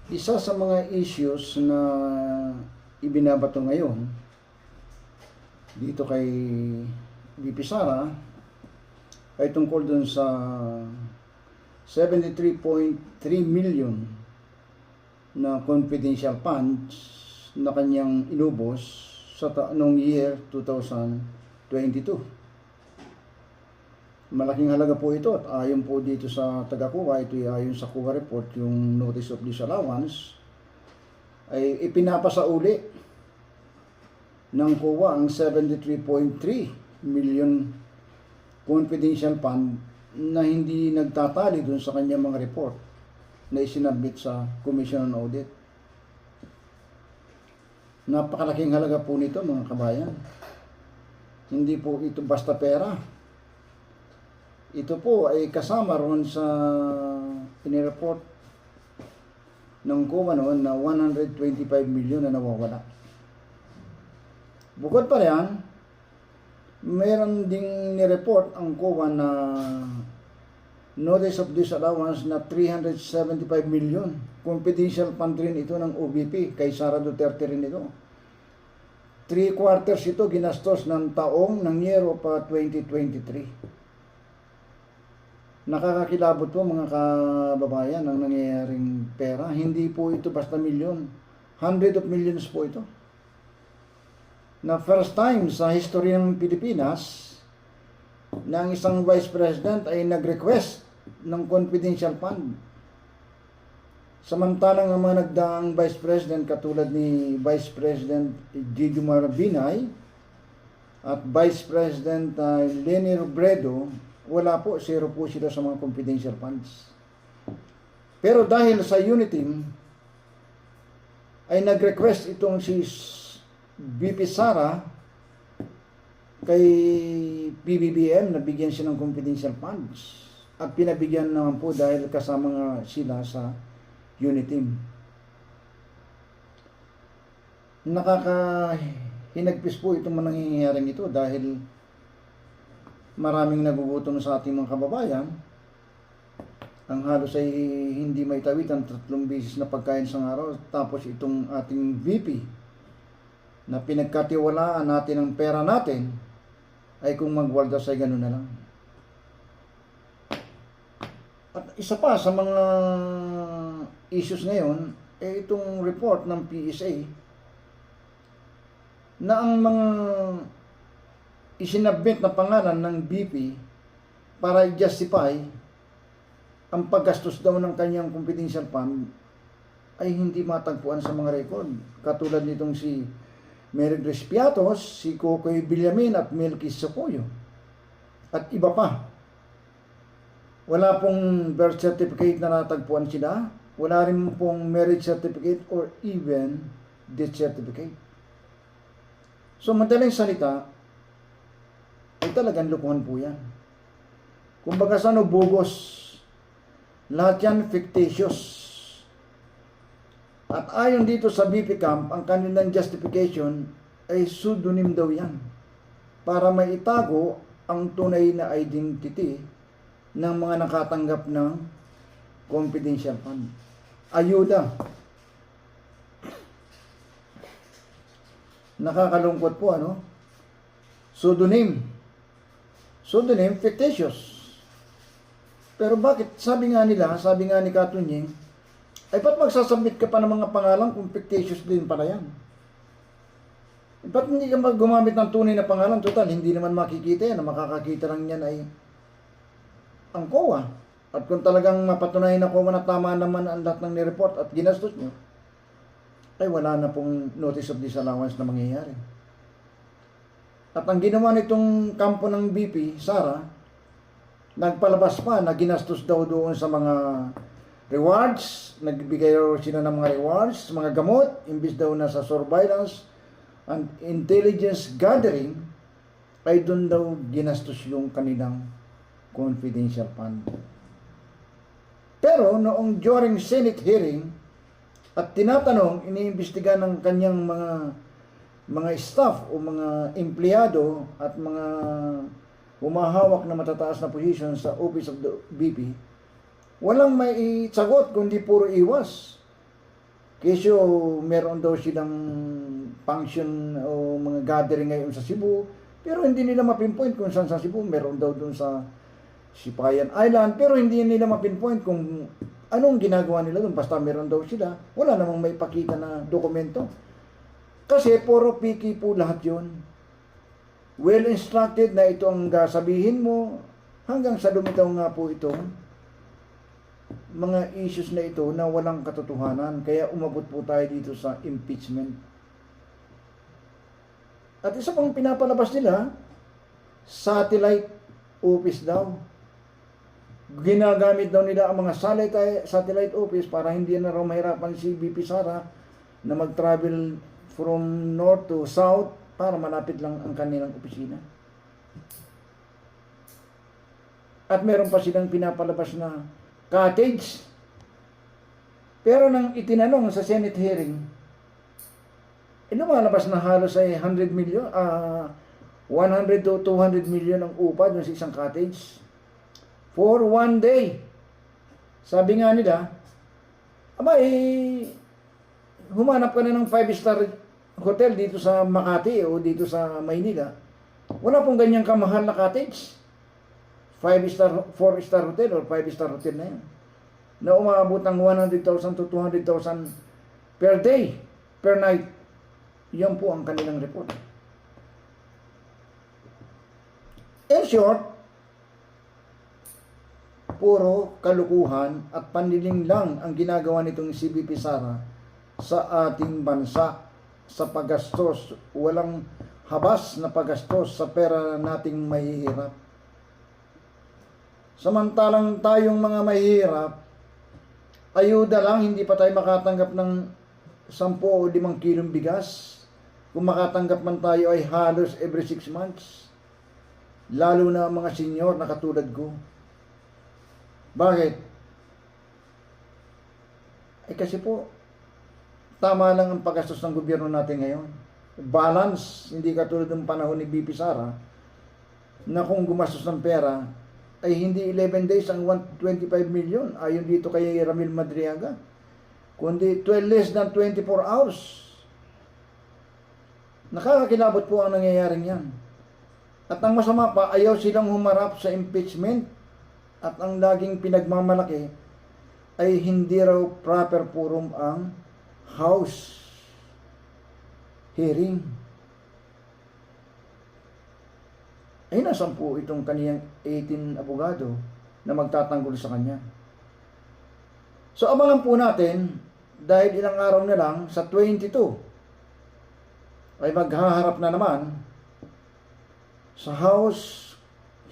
Isa sa mga issues na ibinabato ngayon dito kay VP Sara ay tungkol dun sa 73.3 million na confidential funds na kanyang inubos sa noong year 2022. Malaking halaga po ito at ayon po dito sa taga-kuha, ito ay ayon sa kuha report, yung notice of disallowance ay ipinapasauli ng kuha ang 73.3 million confidential fund na hindi nagtatali dun sa kanyang mga report na isinabit sa Commission on Audit. Napakalaking halaga po nito mga kabayan. Hindi po ito basta pera. Ito po ay kasama ron sa inireport ng kuha noon na 125 million na nawawala. Bukod pa riyan, mayroon ding nireport ang kuha na notice of disallowance na 375 million. Confidential fund rin ito ng OVP, kay Sara Duterte rin ito. 3/4 ito ginastos ng taong ng yero pa 2023. Nakakakilabot po mga kababayan ang nangyayaring pera. Hindi po ito basta milyon. Hundred of millions po ito. Na first time sa history ng Pilipinas na ang isang vice president ay nag-request ng confidential fund. Samantalang ang mga nagdaang vice president katulad ni Vice President Gigi Binay at Vice President Leni Robredo, wala po, zero po sila sa mga confidential funds. Pero dahil sa Uniteam ay nag-request itong si VP Sara kay PBBM na bigyan siya ng confidential funds. At pinabigyan naman po dahil kasama nga sila sa Uniteam. Nakakahinagpis po itong nangyayaring ito dahil maraming nagugutom sa ating mga kababayan. Ang halos ay hindi may tawid ang 3 beses na pagkain sa araw. Tapos itong ating VP na pinagkatiwalaan natin ang pera natin ay kung magwaldas ay gano'n na lang. At isa pa sa mga issues ngayon ay itong report ng PSA na ang mga isinabit na pangalan ng BP para i-justify ang paggastos daw ng kanyang confidential fund ay hindi matagpuan sa mga record. Katulad nitong si Mary Grace Piatos, si Kokoy Villamin at Melky Socoyo at iba pa. Wala pong birth certificate na natagpuan sila, wala rin pong marriage certificate or even death certificate. So madaling salita, ay talagang lukuhan po yan. Kumbaga sa bogus, lahat yan fictitious. At ayon dito sa BP Camp, ang kanilang justification ay pseudonym daw yan para maitago ang tunay na identity ng mga nakatanggap ng confidential fund. Ayuda. Nakakalungkot po, ano? Pseudonym, fictitious. Pero bakit? Sabi nga ni Katunying, ay ba't magsasubmit ka pa ng mga pangalan kung fictitious din pala yan? Ba't hindi ka gumamit ng tunay na pangalan? Total, hindi naman makikita yan. Makakakita lang yan ay ang COA. At kung talagang mapatunayan na COA na tama naman ang lahat ng nireport at ginastos nyo, ay wala na pong notice of disallowance na mangyayari. At ang ginawa nitong kampo ng BP, Sara, nagpalabas pa na ginastos daw doon sa mga rewards, nagbigay sila ng mga rewards, mga gamot, imbis daw na sa surveillance and intelligence gathering, ay doon daw ginastos yung kanilang confidential fund. Pero noong during Senate hearing, at tinatanong, iniimbestiga ng kanyang mga staff o mga empleyado at mga humahawak na matataas na position sa Office of the BP, walang may sagot kundi puro iwas. Kesyo, meron daw silang function o mga gathering ngayon sa Cebu, pero hindi nila mapinpoint kung saan sa Cebu. Meron daw dun sa Sipayan Island, pero hindi nila mapinpoint kung anong ginagawa nila dun. Basta meron daw sila. Wala namang may pakita na dokumento. Kasi puro piki po lahat yun. Well instructed na ito ang sabihin mo, hanggang sa lumitaw nga po ito, mga issues na ito na walang katotohanan. Kaya umabot po tayo dito sa impeachment. At isa pang pinapalabas nila, satellite office daw. Ginagamit daw nila ang mga satellite office para hindi na raw mahirapan si VP Sara na mag-travel from north to south para malapit lang ang kanilang opisina. At meron pa silang pinapalabas na cottage. Pero nang itinanong sa Senate hearing, lumalabas na halos ay 100 million, 100 to 200 million ang upa dun sa isang cottage for one day. Sabi nga nila, humanap ka na ng 5-star hotel dito sa Makati o dito sa Maynila. Wala pong ganyang kamahal na cottage. 5-star, 4-star hotel or 5-star hotel na yan. Na umabot ng 100,000 to 200,000 per day, per night. Yan po ang kanilang report. In short, puro kalukuhan at panliling lang ang ginagawa nitong si VP Sara sa ating bansa sa paggastos. Walang habas na paggastos sa pera nating mahihirap. Samantalang tayong mga mahihirap, ayuda lang, hindi pa tayo makatanggap ng 10 o 5 kilong bigas. Kung makatanggap man tayo ay halos every 6 months. Lalo na mga senior na katulad ko. Bakit? Kasi po, tama lang ang paggastos ng gobyerno natin ngayon. Balance, hindi katulad ng panahon ni VP Sara, na kung gumastos ng pera, ay hindi 11 days ang 125 million, ayon dito kay Ramil Madriaga, kundi 12 less than 24 hours. Nakakakilabot po ang nangyayaring yan. At ang masama pa, ayaw silang humarap sa impeachment. At ang laging pinagmamalaki ay hindi raw proper forum ang House hearing. Ay nasan po itong kaniyang 18 abogado na magtatanggol sa kanya. So abangan po natin, dahil ilang araw na lang sa 22 ay maghaharap na naman sa House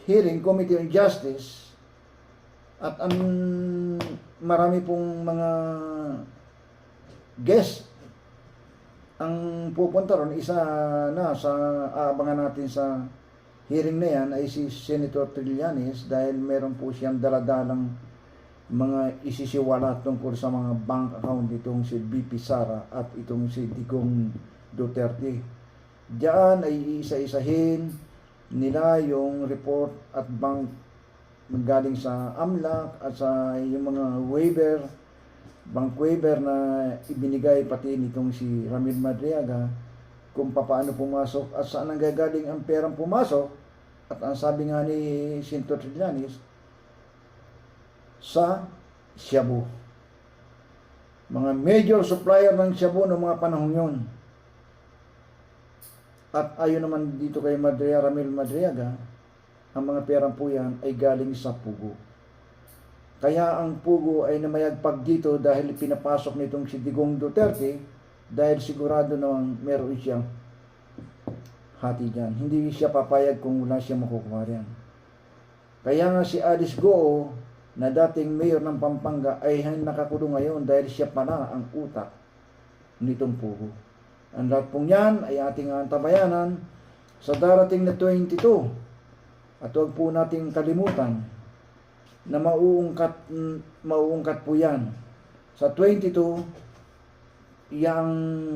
Hearing Committee on Justice. At ang marami pong mga guest ang pupunta ron. Isa na sa aabangan natin sa hearing na yan ay si Senator Trillanes, dahil meron po siyang daladalang mga isisiwala tungkol sa mga bank account itong si VP Sara at itong si Digong Duterte. Diyan ay isa-isahin nila yung report at bank galing sa AMLAC at sa yung mga waiver, bank waiver na ibinigay pati nitong si Ramil Madriaga, kung paano pumasok at saan ang gagaling ang perang pumasok. At ang sabi nga ni Senator Trillanes, sa shabu. Mga major supplier ng shabu ng mga panahon yun. At ayon naman dito kay Ramil Madriaga, ang mga perang po yan ay galing sa Pugo. Kaya ang Pugo ay namayagpag dito dahil pinapasok nitong si Digong Duterte, dahil sigurado namang meron siyang hati dyan. Hindi siya papayag kung wala siya makukuha riyan. Kaya nga si Alice Goo, na dating mayor ng Pampanga, ay nakakulong ngayon dahil siya pala ang utak nitong Pugo. Ang lahat pong yan ay ating antabayanan sa darating na 22. At huwag po nating kalimutan na mauungkat po yan. Sa 22, yang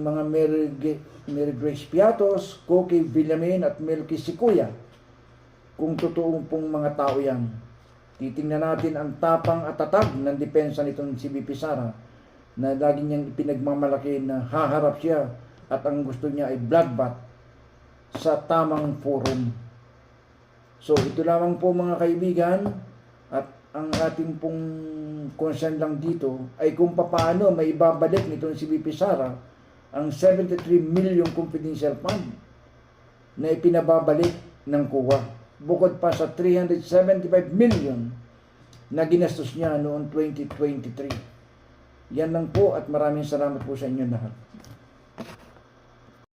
mga Mary Grace Piatos, Coqui Villamin at Melky Sikuya, kung totoong pong mga tao yan. Titingnan natin ang tapang at tatag ng depensa nitong si VP Sara na lagi niyang ipinagmamalaki na haharap siya at ang gusto niya ay bloodbath sa tamang forum. So ito lamang po mga kaibigan, at ang ating pong concern lang dito ay kung paano may ibabalik nitong si VP Sara ang 73 million confidential fund na ipinababalik ng COA. Bukod pa sa 375 million na ginastos niya noong 2023. Yan lang po at maraming salamat po sa inyo lahat.